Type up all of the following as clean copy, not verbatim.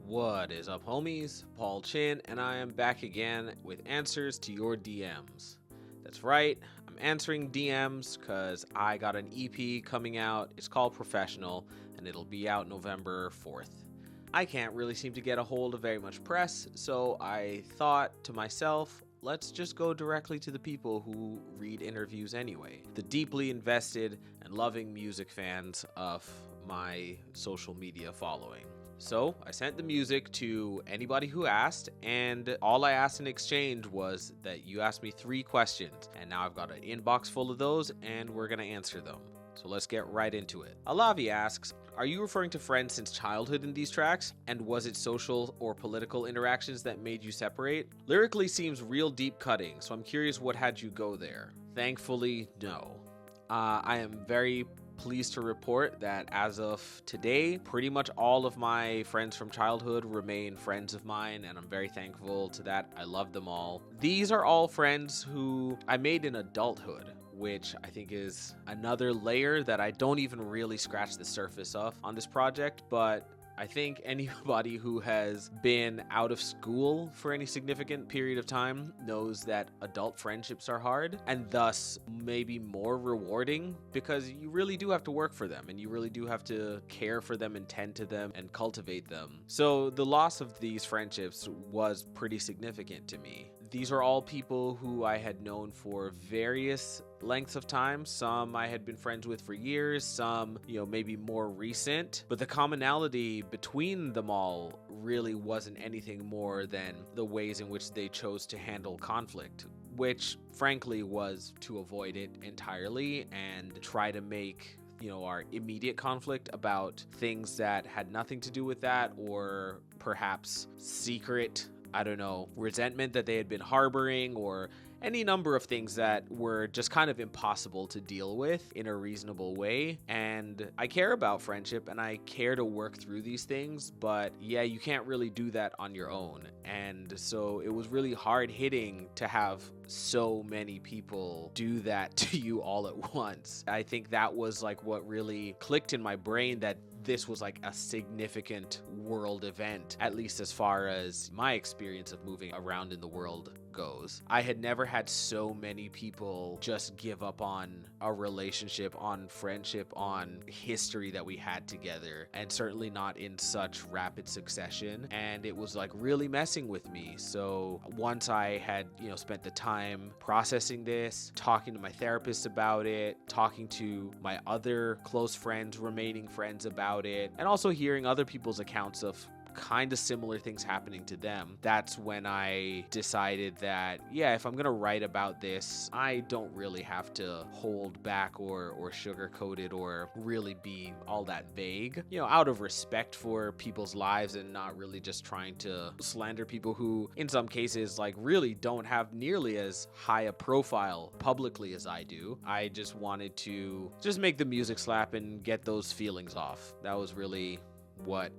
What is up, homies? Paul Chin, and I am back again with answers to your DMs. That's right, I'm answering DMs because I got an EP coming out. It's called Professional, and it'll be out November 4th. I can't really seem to get a hold of very much press, so I thought to myself, let's just go directly to the people who read interviews anyway. The deeply invested and loving music fans of my social media following. So I sent the music to anybody who asked, and all I asked in exchange was that you asked me 3 questions, and now I've got an inbox full of those, and we're gonna answer them. So let's get right into it. Alavi asks, are you referring to friends since childhood in these tracks? And was it social or political interactions that made you separate? Lyrically seems real deep cutting, so I'm curious what had you go there. Thankfully, no. I am very pleased to report that as of today, pretty much all of my friends from childhood remain friends of mine, and I'm very thankful to that. I love them all. These are all friends who I made in adulthood, which I think is another layer that I don't even really scratch the surface of on this project, but I think anybody who has been out of school for any significant period of time knows that adult friendships are hard and thus maybe more rewarding because you really do have to work for them and you really do have to care for them and tend to them and cultivate them. So the loss of these friendships was pretty significant to me. These are all people who I had known for various lengths of time. Some I had been friends with for years, some, maybe more recent. But the commonality between them all really wasn't anything more than the ways in which they chose to handle conflict, which frankly was to avoid it entirely and try to make our immediate conflict about things that had nothing to do with that, or perhaps secret resentment that they had been harboring, or any number of things that were just kind of impossible to deal with in a reasonable way. And I care about friendship and I care to work through these things, but yeah, you can't really do that on your own. And so it was really hard hitting to have so many people do that to you all at once. I think that was like what really clicked in my brain, that this was like a significant world event, at least as far as my experience of moving around in the world goes. I had never had so many people just give up on a relationship, on friendship, on history that we had together, and certainly not in such rapid succession. And it was like really messing with me. So once I had, spent the time processing this, talking to my therapist about it, talking to my other close friends, remaining friends about it, and also hearing other people's accounts of kind of similar things happening to them, that's when I decided that, yeah, if I'm gonna write about this, I don't really have to hold back or sugarcoat it or really be all that vague, out of respect for people's lives and not really just trying to slander people who in some cases like really don't have nearly as high a profile publicly as I do. I just wanted to just make the music slap and get those feelings off. That was really what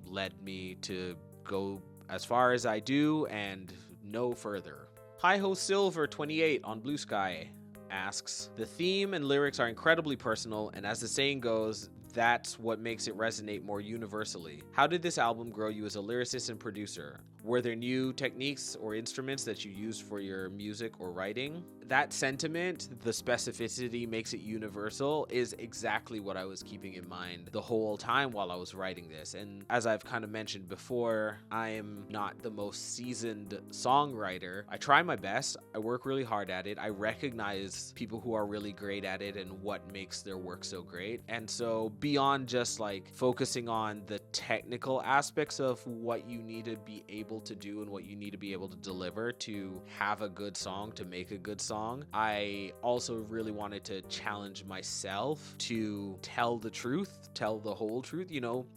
led me to go as far as I do and no further. Hi-Ho Silver 28 on Blue Sky asks, the theme and lyrics are incredibly personal, and as the saying goes, that's what makes it resonate more universally. How did this album grow you as a lyricist and producer? Were there new techniques or instruments that you used for your music or writing? That sentiment, the specificity makes it universal, is exactly what I was keeping in mind the whole time while I was writing this. And as I've kind of mentioned before, I am not the most seasoned songwriter. I try my best. I work really hard at it. I recognize people who are really great at it and what makes their work so great. And so beyond just like focusing on the technical aspects of what you need to be able to do and what you need to be able to deliver to have a good song, to make a good song, I also really wanted to challenge myself to tell the truth, tell the whole truth,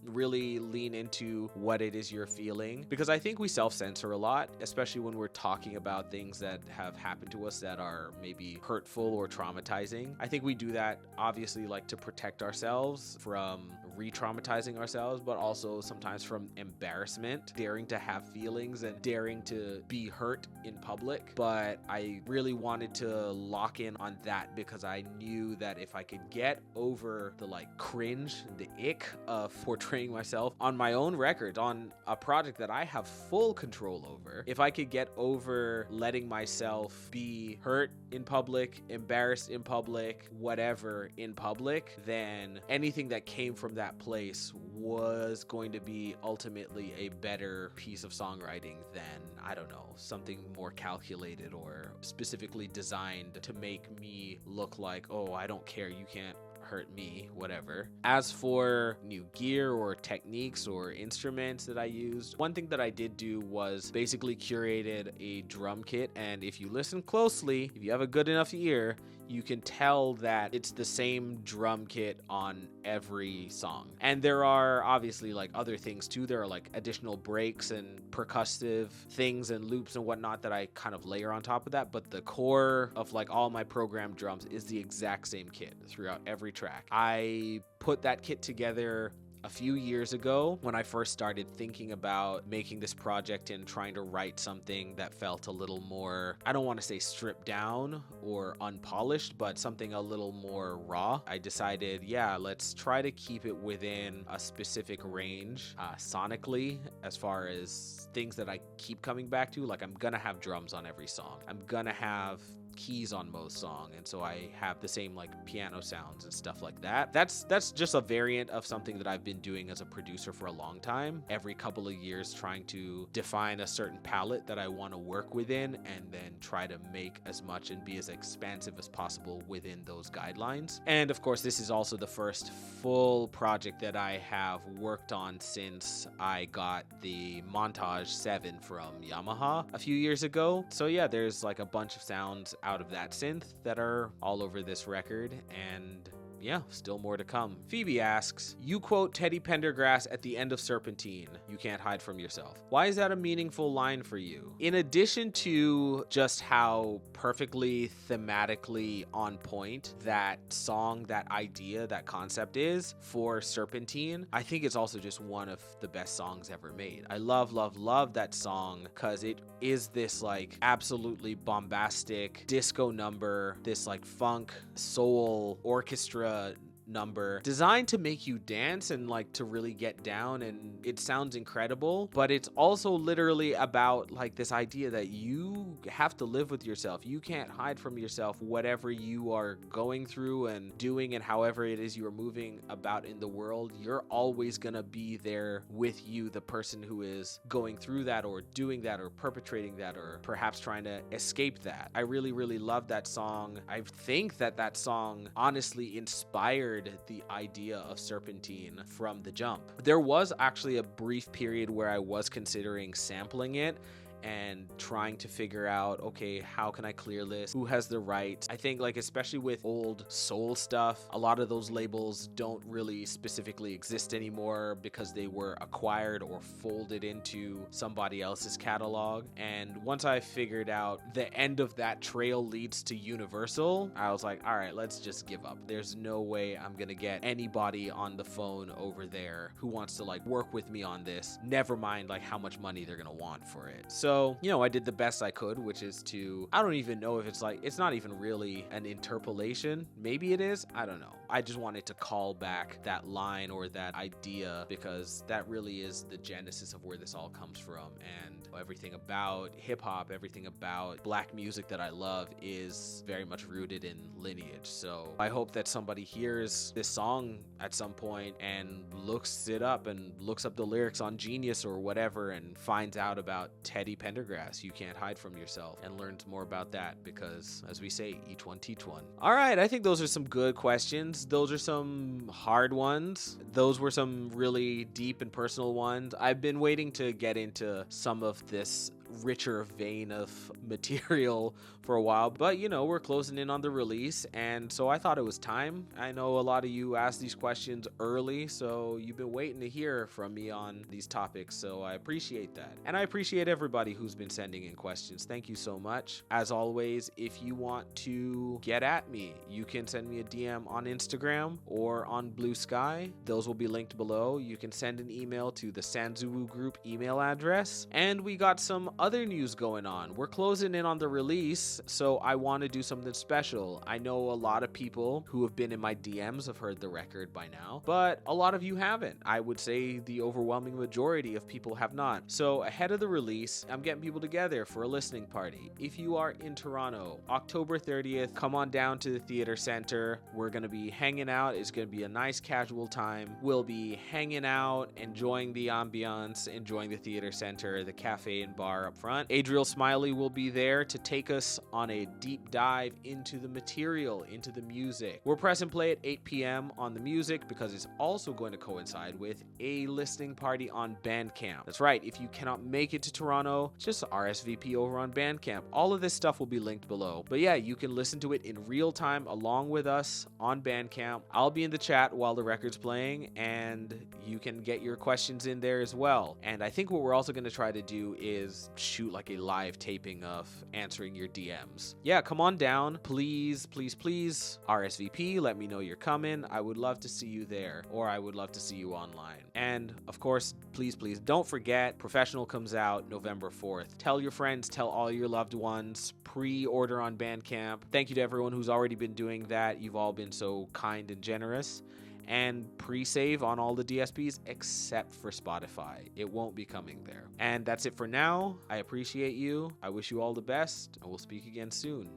really lean into what it is you're feeling. Because I think we self-censor a lot, especially when we're talking about things that have happened to us that are maybe hurtful or traumatizing. I think we do that obviously like to protect ourselves from re-traumatizing ourselves, but also sometimes from embarrassment, daring to have feelings and daring to be hurt in public. But I really wanted wanted to lock in on that because I knew that if I could get over the like cringe, the ick of portraying myself on my own record, on a project that I have full control over, if I could get over letting myself be hurt in public, embarrassed in public, whatever in public, then anything that came from that place was going to be ultimately a better piece of songwriting than, I don't know, something more calculated or specifically designed to make me look like, oh, I don't care, you can't hurt me, whatever. As for new gear or techniques or instruments that I used, one thing that I did do was basically curated a drum kit, and if you listen closely, if you have a good enough ear, you can tell that it's the same drum kit on every song. And there are obviously like other things too. There are like additional breaks and percussive things and loops and whatnot that I kind of layer on top of that. But the core of like all my programmed drums is the exact same kit throughout every track. I put that kit together a few years ago when I first started thinking about making this project and trying to write something that felt a little more, I don't want to say stripped down or unpolished, but something a little more raw. I decided, yeah, let's try to keep it within a specific range sonically, as far as things that I keep coming back to. Like, I'm gonna have drums on every song. I'm gonna have keys on most song, and so I have the same like piano sounds and stuff like that. That's just a variant of something that I've been doing as a producer for a long time, every couple of years, trying to define a certain palette that I want to work within and then try to make as much and be as expansive as possible within those guidelines. And of course, this is also the first full project that I have worked on since I got the Montage 7 from Yamaha a few years ago. So yeah, there's like a bunch of sounds out of that synth that are all over this record, and yeah, still more to come. Phoebe asks, you quote Teddy Pendergrass at the end of Serpentine, "You can't hide from yourself." Why is that a meaningful line for you? In addition to just how perfectly thematically on point that song, that idea, that concept is for Serpentine, I think it's also just one of the best songs ever made. I love, love, love that song because it is this like absolutely bombastic disco number, this like funk, soul, orchestra number designed to make you dance and like to really get down, and it sounds incredible, but it's also literally about like this idea that you have to live with yourself. You can't hide from yourself, whatever you are going through and doing, and however it is you are moving about in the world, you're always gonna be there with you, the person who is going through that or doing that or perpetrating that or perhaps trying to escape that. I really, really love that song. I think that song honestly inspired the idea of Serpentine from the jump. There was actually a brief period where I was considering sampling it and trying to figure out, okay, how can I clear this? Who has the rights? I think like especially with old soul stuff, a lot of those labels don't really specifically exist anymore because they were acquired or folded into somebody else's catalog. And once I figured out the end of that trail leads to Universal, I was like, all right, let's just give up. There's no way I'm gonna get anybody on the phone over there who wants to like work with me on this, never mind like how much money they're gonna want for it. So, you know, I did the best I could, which is to, I don't even know if it's like, it's not even really an interpolation. Maybe it is. I don't know. I just wanted to call back that line or that idea because that really is the genesis of where this all comes from. And everything about hip hop, everything about black music that I love is very much rooted in lineage. So I hope that somebody hears this song at some point and looks it up and looks up the lyrics on Genius or whatever and finds out about Teddy Pendergrass, "You Can't Hide From Yourself," and learns more about that because, as we say, each one teach one. All right, I think those are some good questions. Those are some hard ones. Those were some really deep and personal ones. I've been waiting to get into some of this richer vein of material for a while, but you know, we're closing in on the release, and so I thought it was time. I know a lot of you asked these questions early, so you've been waiting to hear from me on these topics, so I appreciate that. And I appreciate everybody who's been sending in questions. Thank you so much. As always, if you want to get at me, you can send me a DM on Instagram or on Blue Sky. Those will be linked below. You can send an email to the Sanzuru Group email address, and we got some other news going on. We're closing in on the release, so I want to do something special. I know a lot of people who have been in my DMs have heard the record by now, but a lot of you haven't. I would say the overwhelming majority of people have not. So ahead of the release, I'm getting people together for a listening party. If you are in Toronto, October 30th, come on down to the Theatre Center. We're going to be hanging out. It's going to be a nice casual time. We'll be hanging out, enjoying the ambiance, enjoying the Theatre Center, the cafe and bar up front. Adriel Smiley will be there to take us on a deep dive into the material, into the music. We're press and play at 8 p.m. on the music because it's also going to coincide with a listening party on Bandcamp. That's right, if you cannot make it to Toronto, just RSVP over on Bandcamp. All of this stuff will be linked below. But yeah, you can listen to it in real time along with us on Bandcamp. I'll be in the chat while the record's playing, and you can get your questions in there as well. And I think what we're also going to try to do is shoot like a live taping of answering your DMs. Yeah, come on down. Please, please, please RSVP. Let me know you're coming. I would love to see you there, or I would love to see you online. And of course, please, please don't forget, Professional comes out November 4th. Tell your friends, tell all your loved ones, pre-order on Bandcamp. Thank you to everyone who's already been doing that. You've all been so kind and generous. And pre-save on all the DSPs except for Spotify. It won't be coming there. And that's it for now. I appreciate you. I wish you all the best, and we'll speak again soon.